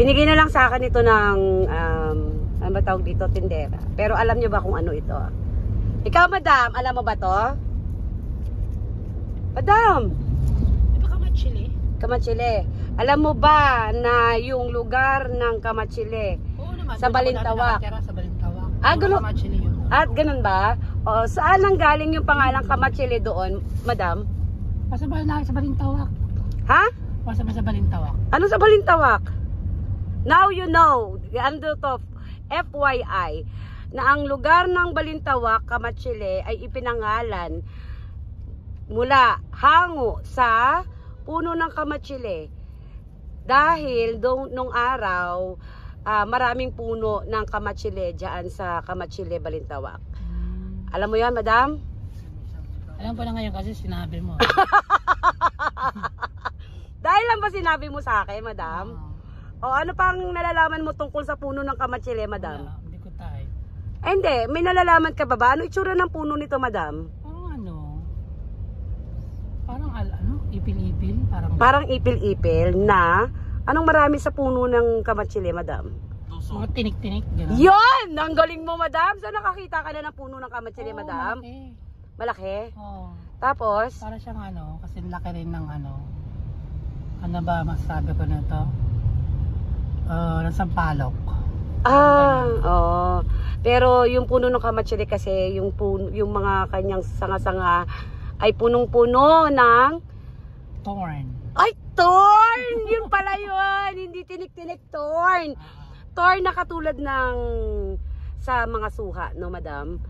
Binigay na lang sa akin ito ng, ano ba tawag dito, tindera. Pero alam nyo ba kung ano ito? Ikaw, madam, alam mo ba to? Madam! Di ba Kamachili? Kamachili. Alam mo ba na yung lugar ng Kamachili Oo naman. sa Balintawak? Sa Balintawak. Ganun. Kamachili yun. At ganun ba? O, saan ang galing yung pangalang Kamachili doon, madam? Pasabay na sa Balintawak. Ha? Pasabay sa Balintawak. Ano sa Balintawak? Now you know, ando to, FYI, na ang lugar ng Balintawak, Kamachili, ay ipinangalan mula hango sa puno ng Kamachili. Dahil nung araw, maraming puno ng Kamachili dyan sa Kamachili, Balintawak. Alam mo yan, madam? Alam ko na ngayon kasi sinabi mo. Dahil lang ba sinabi mo sa akin, madam? O ano pang nalalaman mo tungkol sa puno ng Kamachili, madam? Hindi ko tayo. Hindi, may nalalaman ka ba ba? Ano itsura ng puno nito, madam? Parang ipil-ipil. Parang ipil-ipil na anong marami sa puno ng Kamachili, madam? Mga tinik-tinik. Yon! Ang galing mo, madam! Saan nakakita ka na ng puno ng Kamachili, madam? Malaki. Malaki? Oo. Tapos? Para siyang kasi laki rin ng ano ba masasabi ko na ito? Ng sampalok. Oo. Pero yung puno ng Kamachili kasi, yung mga kanyang sanga-sanga ay punong-puno ng Thorn. Ay, thorn! Yun pala yun! Hindi tinik-tinik, thorn. Thorn na katulad ng sa mga suha, no, madam?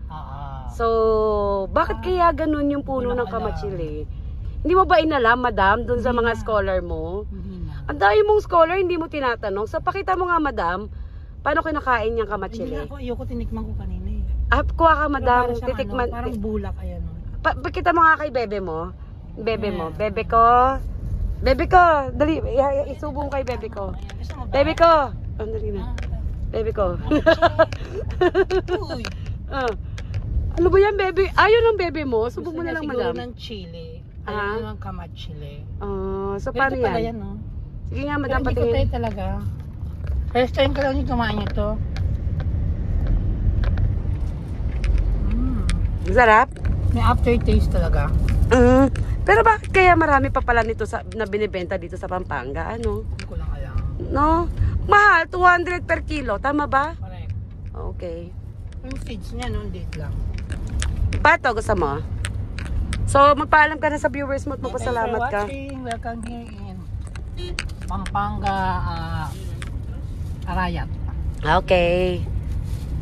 So, bakit kaya ganun yung puno ng Kamachili? Hindi mo ba inalam, madam, dun sa mga scholar mo? Hindi na. Ang dami mong scholar, hindi mo tinatanong. So, pakita mo nga, madam, paano kinakain yung Kamachili? Hindi na ako, ayoko tinikman ko kanina eh. Kuha ka, madam, Pero titikman. parang bulak, ayan o. Pakita mo nga kay bebe mo. Bebe mo. Bebe ko. Bebe ko. Dali. Isubong kay bebe ko. Bebe ko. Dali na. Bebe ko. Uy. Ano ba yan, bebe? Ayun ang bebe mo. Subong mo na lang, madam. Siguro ng chili. Ayun ng Kamachili. So, paano yan? Pala yan, no? Sige nga, madam, Hindi ko tayo patingin. talaga. First time ka lang yung kumain ito. Sarap? May aftertaste talaga. Pero bakit kaya marami pa pala nito na binibenta dito sa Pampanga? Ano? Hindi ko lang alam. No? Mahal, 200 per kilo. Tama ba? Correct. Okay. Yung seeds niya, no? Date lang. Pato, gusto mo? So, magpaalam ka na sa viewers mo at magpasalamat ka. Thanks for watching. Welcome here in Pampanga, Arayat. Okay.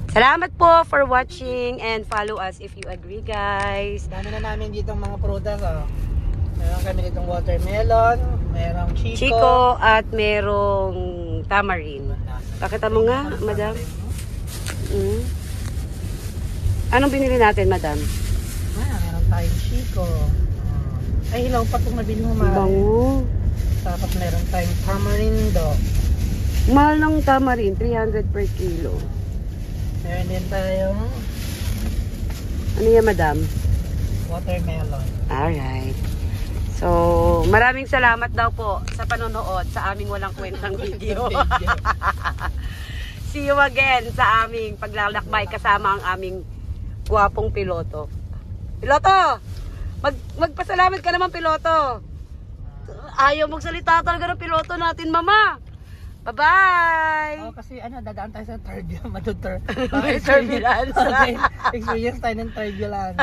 Salamat po for watching and follow us if you agree, guys. Dami na namin dito mga prutas, oh. Meron kami ditong watermelon, merong Chico at merong tamarind. Pakita mo nga, madam. Anong binili natin, madam? Meron tayong Chico. Ay, hilaw pa itong nabili mo, Mari. Bango. Tapos meron tayong tamarindo. Mahal ng tamarind, 300 per kilo. Meron din tayong Ano yan, madam? watermelon. Alright. So, maraming salamat daw po sa panonood sa aming walang kwentang video. See you again sa aming paglalakbay kasama ang aming gwapong piloto. Piloto! Magpasalamat ka naman, piloto. Ayaw magsalita talaga ng piloto natin, mama. Bye-bye! Kasi dadaan tayo sa turbulence. Turbulence. Experience tayo ng turbulence.